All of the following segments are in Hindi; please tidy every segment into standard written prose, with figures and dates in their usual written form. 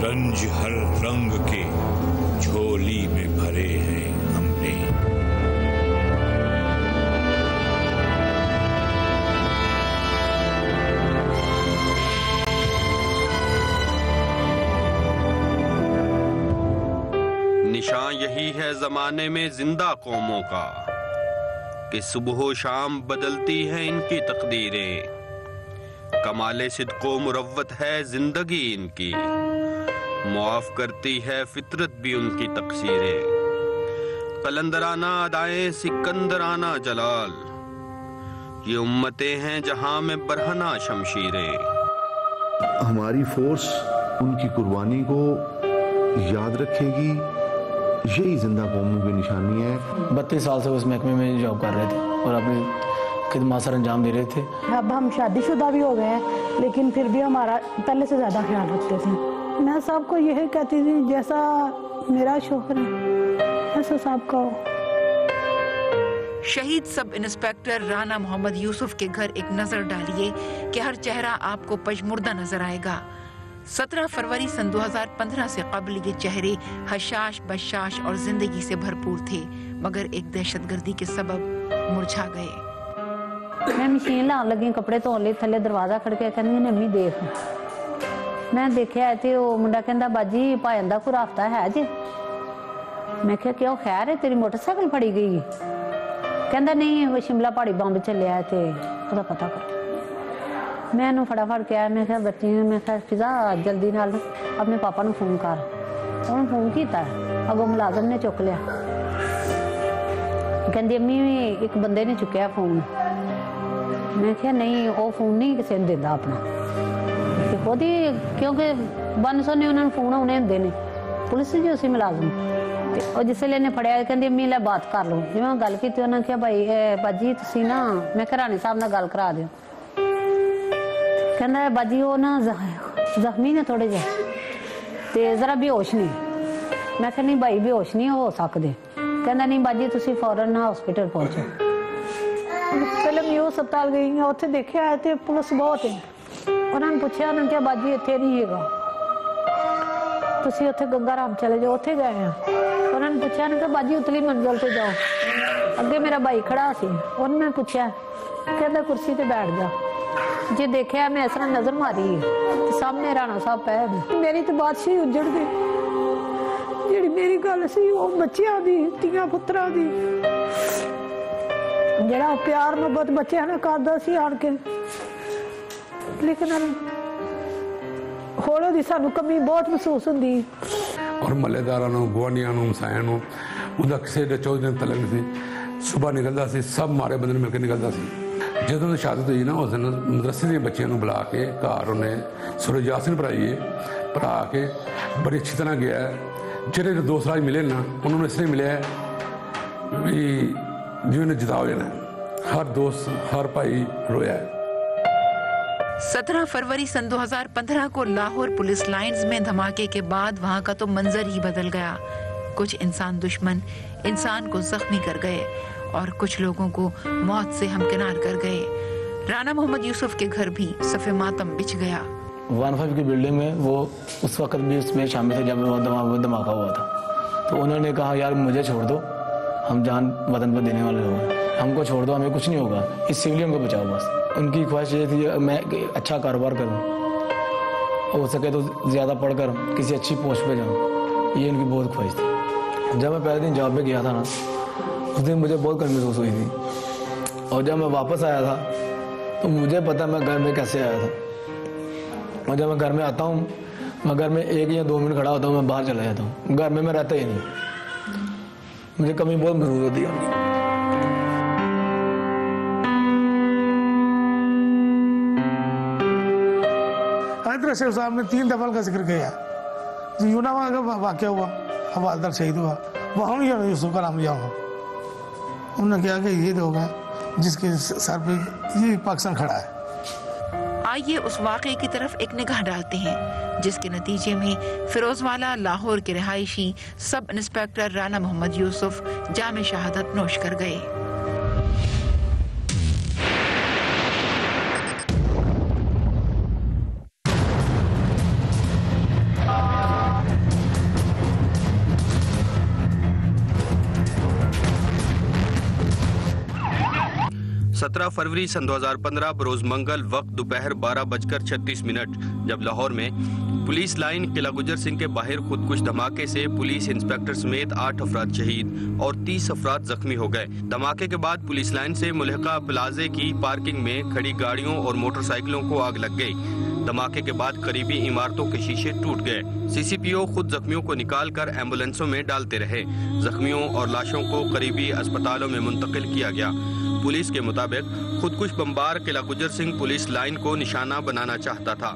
रंज हर रंग के झोली में भरे हैं हमने। निशान यही है जमाने में जिंदा कौमों का कि सुबह शाम बदलती हैं इनकी तकदीरें। कमाले सिद्को मुरव्वत है जिंदगी इनकी, मुआफ करती है फितरत भी उनकी तकसीरें। कलंदराना अदाएं सिकंदराना जलाल, ये उम्मतें हैं जहां में बरहना शमशीरें। हमारी फोर्स उनकी कुर्बानी को याद रखेगी, यही जिंदा कौमों की निशानी है। 32 साल से उस महकमे में जॉब कर रहे थे और अपनी खिदमत सर अंजाम दे रहे थे। अब हम शादीशुदा भी हो गए हैं, लेकिन फिर भी हमारा पहले से ज़्यादा ख्याल रखते थे। मैं सबको यही कहती थी, जैसा मेरा शौहर है ऐसा सबका हो। शहीद सब इंस्पेक्टर राना मोहम्मद यूसुफ के घर एक नजर डालिए कि हर चेहरा आपको पजमुर्दा नजर आएगा। 17 फरवरी सन 2015 से कबल ये चेहरे हशाश बशाश और जिंदगी से भरपूर थे, मगर एक दहशतगर्दी के सबब मुरझा गए। मैं मशीन लाने लगी, कपड़े धोने लिए थले दरवाजा खड़के कहनी नमी देख। मैं देखा ते वो मुंडा कहता बाजी भाजन का कोई रास्ता है जी। मैं क्या क्यों खैर है, तेरी मोटरसाइकिल फड़ी गई? कहता नहीं वो शिमला पहाड़ी बंब चलिया ते ਉਹਦਾ पता कर। मैं फटाफट कहा, मैं क्या बच्ची ने, मैं क्या फिजा जल्दी नाल अपने पापा ने फोन कर। उन्होंने फोन किया, अगों मुलाजम ने चुक लिया। कहती अम्मी एक बंदे ने चुकया फोन। मैं क्या नहीं वो फोन नहीं किसी ने देता अपना, खुद ही, क्योंकि 100 ने उन्होंने फोन आने होंगे ने, पुलिस जी उसी मुलाजम। और जिसले इन्हें फड़िया कहती अम्मी लै बात कर लो। जिवें मैं गल की उन्होंने कहा भाई बाजी तुसीं ना, मैं घरानी साहब नाल गल करा दिओ। कहता बाजी वो ना जख्मी ने थोड़े जे ते जरा बेहोश नहीं। मैं कहा नहीं भाई बेहोश नहीं हो सकते। कहता नहीं बाजी तुसीं फौरन ना हॉस्पिटल पहुंचो। पहले मैं अस्पताल गई, उत्थे देखा है ते पुलिस बहुत है। उन्होंने पूछा, उन्होंने कहा बाजी इत्थे नहीं हैगा, तुसीं उत्थे गंगा राम चले जाओ। उत्थे गए हैं। उन्होंने पूछा, उन्होंने कहा बाजी उतली मंजिल से जाओ। अगे मेरा भाई खड़ा सी, उन्होंने पूछा, कहता कुर्सी ते बैठ जा। जे देखा मैं इस तरह नजर मारी तो सामने राणा साहब पे मेरी तो बादशाही उजड़ गई। जी मेरी गल सी वो बच्चियां दी, तियां पुत्रा दी, जरा प्यार मोहब्बत बच्चे ने करदा सी आण के, लेकिन होले दी सानू कमी बहुत महसूस हुंदी। और मलेदारां नूं, गुआंढियां नूं, हमसायां नूं उहदा किसे दे 14 दिन तलक सी। सुबह निकलदा सी, सब मारे बंदे मिल के निकलदा सी। ਜਦੋਂ ਦੀ ਸ਼ਹਾਦਤ ਹੋਈ ਨਾ ਉਸ ਦਿਨ ਮਦਰਸੇ ਦੇ ਬੱਚਿਆਂ ਨੂੰ ਬੁਲਾ ਕੇ ਘਰ ਉਹਨੇ ਸੂਰਜ ਯਾਸੀਨ ਪੜ੍ਹਾ ਕੇ ਬੜੀ ਅੱਛੀ ਤਰ੍ਹਾਂ ਗਿਆ। ਜਿਹੜੇ ਦੋਸਤ ਰਾਜ ਮਿਲੇ ਨਾ ਉਹਨਾਂ ਨੂੰ ਇਸ ਲਈ ਮਿਲਿਆ ਵੀ ਜਿਵੇਂ ਨੇ ਜਿਤਾ ਹੋ ਜਾਣਾ। हर दोस्त हर भाई रोया है। 17 फरवरी सन 2015 को लाहौर पुलिस लाइंस में धमाके के बाद वहां का तो मंजर ही बदल गया। कुछ इंसान दुश्मन इंसान को जख्मी कर गए और कुछ लोगों को मौत से हमकिनार कर गए। राना मोहम्मद यूसुफ के घर भी सफ़े मातम बिछ गया। 15 की बिल्डिंग में वो उस वक्त भी उसमें शामिल थे जब धमाका हुआ था। तो उन्होंने कहा यार मुझे छोड़ दो, हम जान वतन पर देने वाले लोग हैं, हमको छोड़ दो, हमें कुछ नहीं होगा, इस सिविलियन को बचाओ बस। उनकी ख्वाहिश ये थी मैं अच्छा कारोबार करूं, हो सके तो ज़्यादा पढ़कर किसी अच्छी पोस्ट पे जाऊं, ये उनकी बहुत ख्वाहिश थी। जब मैं पहले दिन जॉब पे गया था ना, उस दिन मुझे बहुत कमी महसूस हुई थी। और जब मैं वापस आया था तो मुझे पता मैं घर में कैसे आया था। और जब मैं घर में आता हूँ, मैं घर में 1 या 2 मिनट खड़ा होता हूँ, मैं बाहर चला जाता हूँ, घर में मैं रहता ही नहीं। मुझे कमी बहुत महसूस होती है उनकी। शेख साहब ने 3 दफा का जिक्र किया। यूनावा का वाक़या हुआ, हवालदार शहीद हुआ, वहाँ भी यूसुफ का नाम जाऊँगा। उन्होंने कहा कि ये होगा जिसके सर पे ये पाकिस्तान खड़ा है। आइए उस वाक़े की तरफ एक निगाह डालते हैं जिसके नतीजे में फिरोजवाला लाहौर के रिहायशी सब इंस्पेक्टर राना मोहम्मद यूसुफ जामे शहादत नोश कर गए। 17 फरवरी सन 2015 बरोज मंगल वक्त दोपहर 12:36 जब लाहौर में पुलिस लाइन किला गुजर सिंह के बाहर खुदकुश धमाके से पुलिस इंस्पेक्टर समेत 8 अफराद शहीद और 30 अफराद जख्मी हो गए। धमाके के बाद पुलिस लाइन से मुल्हिका प्लाजे की पार्किंग में खड़ी गाड़ियों और मोटरसाइकिलों को आग लग गई। धमाके के बाद करीबी इमारतों के शीशे टूट गए। सीसीपीओ खुद जख्मियों को निकालकर एम्बुलेंसों में डालते रहे। जख्मियों और लाशों को करीबी अस्पतालों में मुंतकिल किया गया। पुलिस के मुताबिक खुदकुश बमबार किला गुजर सिंह पुलिस लाइन को निशाना बनाना चाहता था।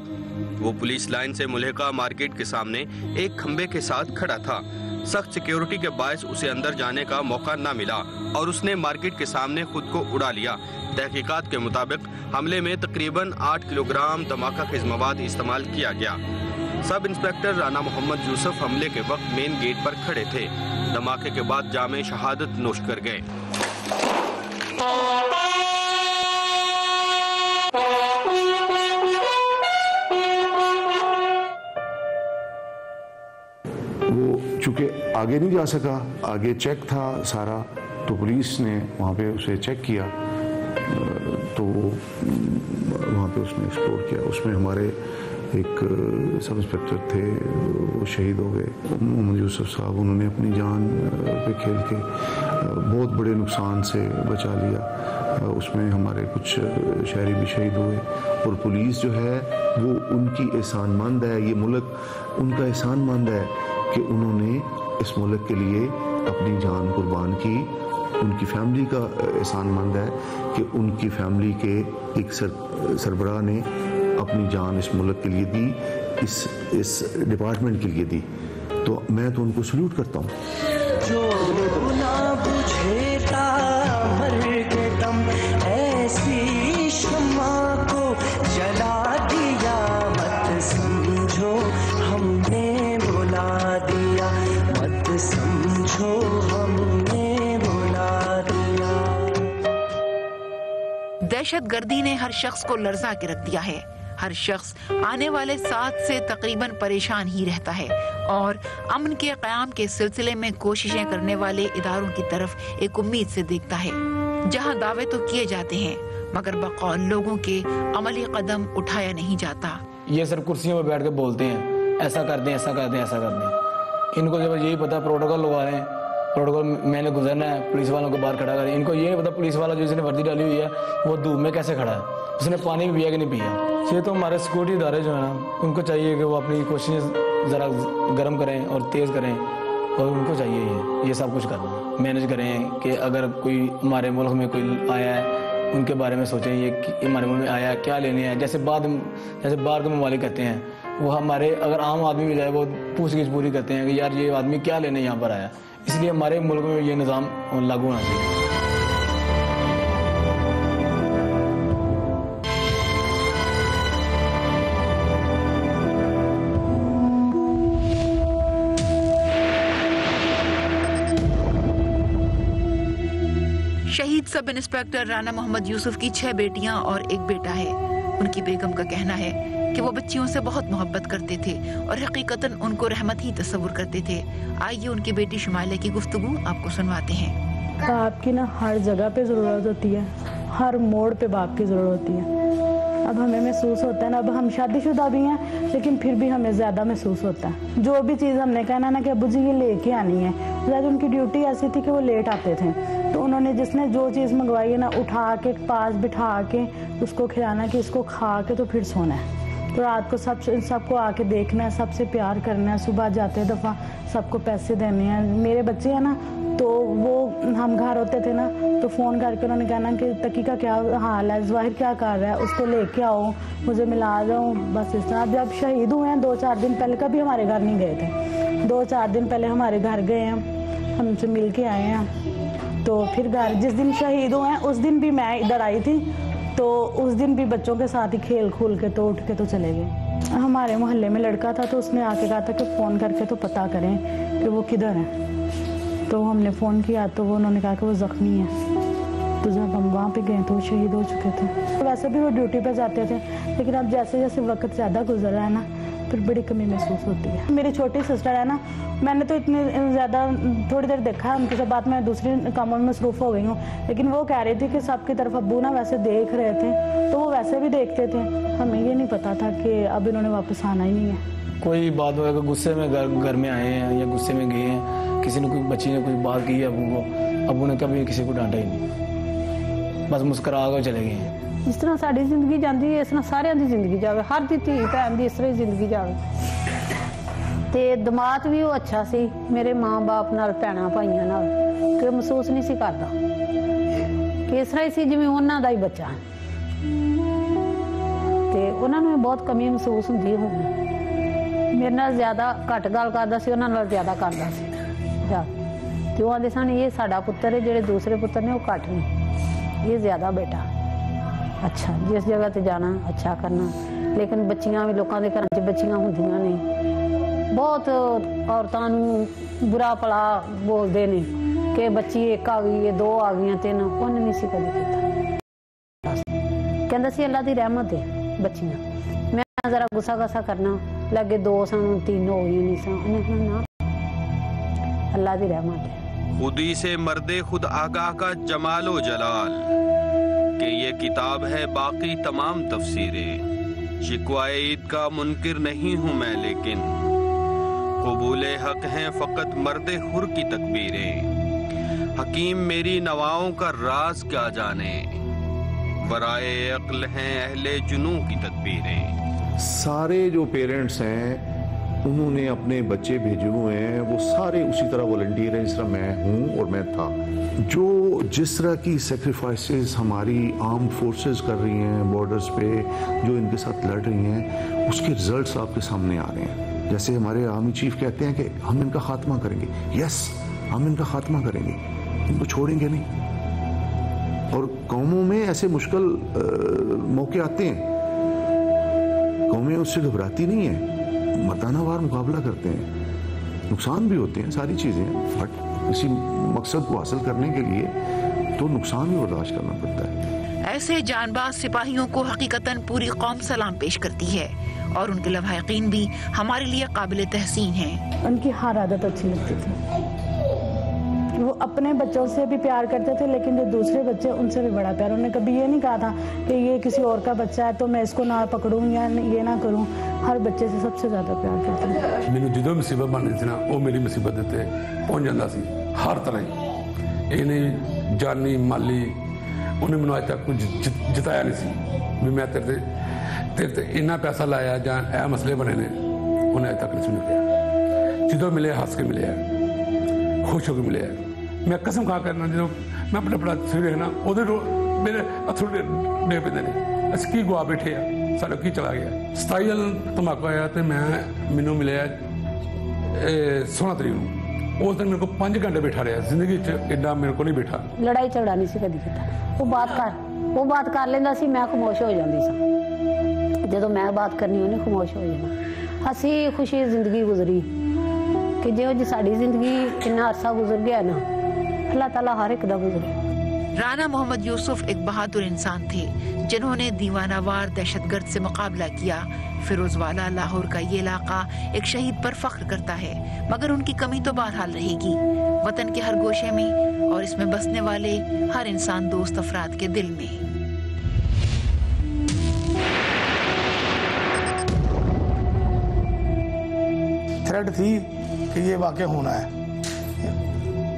वो पुलिस लाइन से मुल्हिका मार्केट के सामने एक खंबे के साथ खड़ा था। सख्त सिक्योरिटी के बायस उसे अंदर जाने का मौका न मिला और उसने मार्केट के सामने खुद को उड़ा लिया। तहकीकात के मुताबिक हमले में तकरीबन 8 किलोग्राम धमाका खेज मवाद इस्तेमाल किया गया। सब इंस्पेक्टर राना मोहम्मद यूसुफ हमले के वक्त मेन गेट पर खड़े थे। धमाके के बाद जामे शहादत नोश कर गए। वो चूँकि आगे नहीं जा सका, आगे चेक था सारा, तो पुलिस ने वहाँ पे उसे चेक किया, तो वहाँ पे उसने एक्सप्लोर किया। उसमें हमारे एक सब इंस्पेक्टर थे, वो शहीद हो गए, मोहम्मद यूसुफ साहब। उन्होंने अपनी जान पे खेल के बहुत बड़े नुकसान से बचा लिया। उसमें हमारे कुछ शहरी भी शहीद हुए और पुलिस जो है वो उनकी एहसानमंद है। ये मुल्क उनका एहसानमंद है कि उन्होंने इस मुल्क के लिए अपनी जान कुर्बान की। उनकी फैमिली का एहसानमंद है कि उनकी फैमिली के एक सरबराह ने अपनी जान इस मुल्क के लिए दी, इस डिपार्टमेंट के लिए दी। तो मैं तो उनको सल्यूट करता हूँ। जो ना बुझेगा मर के दम, ऐसी शम्मा को जला दिया, मत समझो हमने बुला दिया, मत समझो हमने बुला दिया। दहशतगर्दी ने हर शख्स को लर्जा के रख दिया है। हर शख्स आने वाले साथ से तकरीबन परेशान ही रहता है और अमन के क़याम के सिलसिले में कोशिशें करने वाले इदारों की तरफ एक उम्मीद से देखता है, जहां दावे तो किए जाते हैं मगर बकौल लोगों के अमली कदम उठाया नहीं जाता। ये सर कुर्सियों पर बैठ के बोलते हैं ऐसा कर दें, ऐसा कर दें, ऐसा कर दें। इनको जब यही पता प्रोटोकॉल लगा रहे हैं, प्रोटोकॉल मैंने गुजरना है, पुलिस वालों को बाहर खड़ा करें। इनको ये नहीं पता पुलिस वाला जो इसने वर्दी डाली हुई है वो धूप में कैसे खड़ा है, उसने पानी भी पिया कि नहीं पिया। ये तो हमारे सिक्योरिटी इदारे जो है ना, उनको चाहिए कि वो अपनी कोशिश ज़रा गर्म करें और तेज़ करें, और उनको चाहिए ये सब कुछ करना, मैनेज करें कि अगर कोई हमारे मुल्क में कोई आया है उनके बारे में सोचें ये हमारे मुल्क में आया है, क्या लेने हैं। जैसे बाहर के ममालिक कहते हैं, वो हमारे अगर आम आदमी भी जाए वो पूछगिछ पूरी करते हैं कि यार ये आदमी क्या लेने यहाँ पर आया। इसलिए हमारे मुल्क में ये निज़ाम लागू होना चाहिए। शहीद सब इंस्पेक्टर राना मोहम्मद यूसुफ की 6 बेटियां और एक बेटा है। उनकी बेगम का कहना है कि वो बच्चियों से बहुत मोहब्बत करते थे और हकीकतन उनको रहमत ही तस्वुर करते थे। आइए उनकी बेटी शुमाइला की गुफ्तगू आपको सुनवाते हैं। बाप की ना हर जगह पे ज़रूरत होती है, हर मोड़ पे बाप की ज़रूरत होती है। अब हमें महसूस होता है ना, अब हम शादीशुदा भी हैं लेकिन फिर भी हमें ज़्यादा महसूस होता है। जो भी चीज़ हमने कहना ना कि अब्बू जी ये लेके आनी है, शायद उनकी ड्यूटी ऐसी थी कि वो लेट आते थे, तो उन्होंने जिसने जो चीज़ मंगवाई है ना उठा के पास बिठा के उसको खिलाना कि इसको खा के तो फिर सोना है। तो रात को सबको आके देखना है, सबसे प्यार करना है, सुबह जाते दफ़ा सबको पैसे देने हैं। मेरे बच्चे हैं ना, तो वो हम घर होते थे ना तो फ़ोन करके उन्होंने कहना कि तकी का क्या हाल है, ज़वाहिर क्या कर रहा है, उसको लेके आओ, मुझे मिला जाओ, बस इस तरह। जब शहीद हुए हैं 2-4 दिन पहले कभी हमारे घर नहीं गए थे, 2-4 दिन पहले हमारे घर गए हैं, हमसे मिल के आए हैं। तो फिर घर जिस दिन शहीद हुए हैं उस दिन भी मैं इधर आई थी, तो उस दिन भी बच्चों के साथ ही खेल खूल के तो उठ के तो चले गए। हमारे मोहल्ले में लड़का था तो उसने आके कहा था कि फ़ोन करके तो पता करें कि वो किधर है। तो हमने फ़ोन किया तो वो उन्होंने कहा कि वो ज़ख्मी है। तो जब हम वहाँ पे गए तो वो शहीद हो चुके थे। तो वैसे भी वो ड्यूटी पे जाते थे, लेकिन अब जैसे जैसे वक्त ज़्यादा गुजर रहा है ना, फिर बड़ी कमी महसूस होती है। मेरी छोटी सिस्टर है ना, मैंने तो इतनी ज़्यादा थोड़ी देर देखा है उनके साथ, बाद में दूसरी कामों में मसरूफ़ हो गई हूँ, लेकिन वो कह रही थी कि सबकी तरफ अब्बू ना वैसे देख रहे थे, तो वो वैसे भी देखते थे। हमें ये नहीं पता था कि अब इन्होंने वापस आना ही नहीं है। कोई बात होगा, गुस्से में घर में आए हैं या गुस्से में गए हैं, किसी ने कोई बच्ची ने कोई बात की है अब्बू को, अब्बू ने कभी किसी को डांटा ही नहीं, बस मुस्कुरा कर चले गए हैं। जिस तरह साड़ी जिंदगी जाती है इस तरह सारिਆਂ ਦੀ ਜ਼ਿੰਦਗੀ ਜਾਵੇ, ਹਰ ਦੀ ਧੀ ਭੈਣ ਦੀ ਇਸ ਤਰ੍ਹਾਂ ਹੀ ਜ਼ਿੰਦਗੀ ਜਾਵੇ। ਤੇ ਦਿਮਾਗ ਵੀ ਉਹ ਅੱਛਾ ਸੀ ਮੇਰੇ ਮਾਂ-ਬਾਪ ਨਾਲ, ਭੈਣਾਂ ਭਾਈਆਂ ਨਾਲ, ਕਿ ਮਹਿਸੂਸ ਨਹੀਂ ਸੀ ਕਰਦਾ ਕਿ ਇਸ ਤਰ੍ਹਾਂ ਹੀ ਸੀ ਜਿਵੇਂ ਉਹਨਾਂ ਦਾ ਹੀ ਬੱਚਾ। ਤੇ ਉਹਨਾਂ ਨੂੰ ਬਹੁਤ ਕਮੀ ਮਹਿਸੂਸ ਹੁੰਦੀ ਹੋਊਗੀ। ਮੇਰੇ ਨਾਲ ਜ਼ਿਆਦਾ ਘੱਟ ਗੱਲ ਕਰਦਾ ਸੀ, ਉਹਨਾਂ ਨਾਲ ਜ਼ਿਆਦਾ ਕਰਦਾ ਸੀ। ਤੇ ਉਹ ਆਂਦੇ ਸਨ ਇਹ ਸਾਡਾ ਪੁੱਤਰ ਹੈ, ਜਿਹੜੇ ਦੂਸਰੇ ਪੁੱਤਰ ਨੇ ਉਹ ਘੱਟ ਨੇ, ਇਹ ਜ਼ਿਆਦਾ ਬੇਟਾ अच्छा जिस जगह ते जाना अच्छा करना। लेकिन बच्चियां भी लोगों के घर च बच्चियां होंदियां ने, बहुत औरतां नूं बुरा भला बोलते ने कि बच्ची एक आ गई है, 2 आ गई, 3, उन्हें नहीं सी कभी कीता। कहंदा सी अल्लाह दी रहमत है बच्चियां। मैं जरा गुस्सा गस्सा करना लगे 2 सन 3 हो गई नहीं सन, उन्हें ना अल्लाह दी रहमत है। खुदी से मर्दे खुद आगाह का जमालो जलाल कि ये किताब है बाकी तमाम तफसीरें। शिकवाए ईद का मुनकिर नहीं हूँ मैं, लेकिन कबूले हक हैं फ़कत मर्दे हुर की तकबीरें। हकीम मेरी नवाओं का राज क्या जाने, बराए अक्ल हैं अहले जुनू की तदबीरें। सारे जो पेरेंट्स हैं उन्होंने अपने बच्चे भेजे हुए हैं, वो सारे उसी तरह वॉलंटियर हैं जिस तरह मैं हूँ और मैं था। जो जिस तरह की सेक्रीफाइसेस हमारी आर्म फोर्सेस कर रही हैं बॉर्डर्स पे, जो इनके साथ लड़ रही हैं, उसके रिजल्ट्स आपके सामने आ रहे हैं। जैसे हमारे आर्मी चीफ कहते हैं कि हम इनका खात्मा करेंगे, यस हम इनका खात्मा करेंगे, इनको छोड़ेंगे नहीं। और कौमों में ऐसे मुश्किल मौके आते हैं, कौमें उससे घबराती नहीं है, मर्दाना वार मुकाबला करते हैं, नुकसान भी होते हैं सारी चीज़ें, बट किसी मकसद को हासिल करने के लिए तो नुकसान भी बर्दाश्त करना पड़ता है। ऐसे जानबाज सिपाहियों को हकीकतन पूरी कौम सलाम पेश करती है और उनके लवाहिकीन भी हमारे लिए काबिल तहसीन हैं। उनकी हर आदत अच्छी लगती थी, वो अपने बच्चों से भी प्यार करते थे, लेकिन जो दूसरे बच्चे उनसे भी बड़ा प्यार। उन्होंने कभी ये नहीं कहा था कि ये किसी और का बच्चा है तो मैं इसको ना पकड़ूं या ये ना करूं। हर बच्चे से सबसे ज़्यादा प्यार करते थे। मैंने जो मुसीबत बनती थी ना, वो मेरी मुसीबत ते पहुंच जाता सी हर तरह ही। ये नहीं जानी माली, उन्हें मैंने अज तक कुछ जिताया नहीं सी भी मैं तेरे ते इन्ना पैसा लाया जां ए मसले बने ने, उन्हें अज तक नहीं सुन किया। जो मिले हंस के मिले, खुश होकर मिले। मैं कसम खा करना जो मैं अपने अपना सवेरे ना उधर मेरे अथरू डे पे नहीं अस की गुआ बैठे आ, सारा की चला गया। 27 धमाका आया तो मैनू मिले 16 तरीक को, उस दिन मेरे को 5 घंटे बैठा रहा। जिंदगी एडा मेरे को नहीं बैठा। लड़ाई झगड़ा नहीं सी कदी कीता। वो बात कर लेंदा सी, मैं खामोश हो जाती सी। ਜਦੋਂ मैं बात करनी उन्हें खामोश हो जाना। हसी खुशी जिंदगी गुजरी कि जो जी साड़ी जिंदगी इन्ना अरसा गुजर गया ना, अल्लाह ताला हर एक दा गुजरे। राना मोहम्मद यूसुफ एक बहादुर इंसान थे जिन्होंने दीवानावार दहशतगर्द से मुकाबला किया। फिरोजवाला लाहौर का ये इलाका एक शहीद पर फख्र करता है, मगर उनकी कमी तो बहरहाल रहेगी वतन के हर गोशे में और इसमें बसने वाले हर इंसान दोस्त अफराद के दिल में। थ्रेट थी कि ये वाक़या होना है,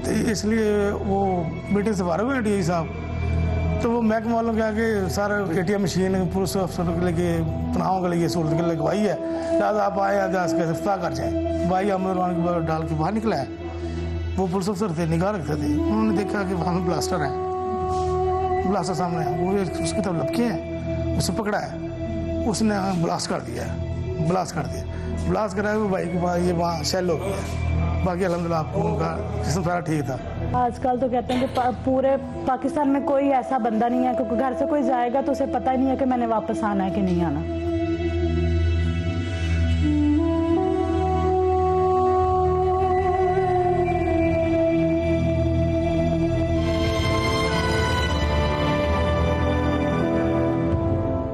तो इसलिए वो मीटिंग से बाहर हुए DI साहब, तो वो महकमा वालों के आगे सारा ATM मशीन पुलिस अफसरों के लिए तनाव के लिए सहूलत के लिए लगवाई है, लिहाजा आप आए आज के इफ्ताह कर जाएँ। भाई अमर डाल के बाहर निकला है, वो पुलिस अफसर थे, निगाह रखते थे। उन्होंने देखा कि वहाँ ब्लास्टर है, ब्लास्टर सामने है, वो उसकी तरफ लपके हैं, उसे पकड़ा है, उसने ब्लास्ट कर दिया, ब्लास्ट कराया। वो भाई के पास ये वहाँ शेल हो गया। बाकी अल्हम्दुलिल्लाह आपको उनका जिस्म सारा ठीक था। आजकल तो कहते हैं कि पूरे पाकिस्तान में कोई ऐसा बंदा नहीं है कि घर से कोई जाएगा तो उसे पता ही नहीं है कि मैंने वापस आना है कि नहीं आना।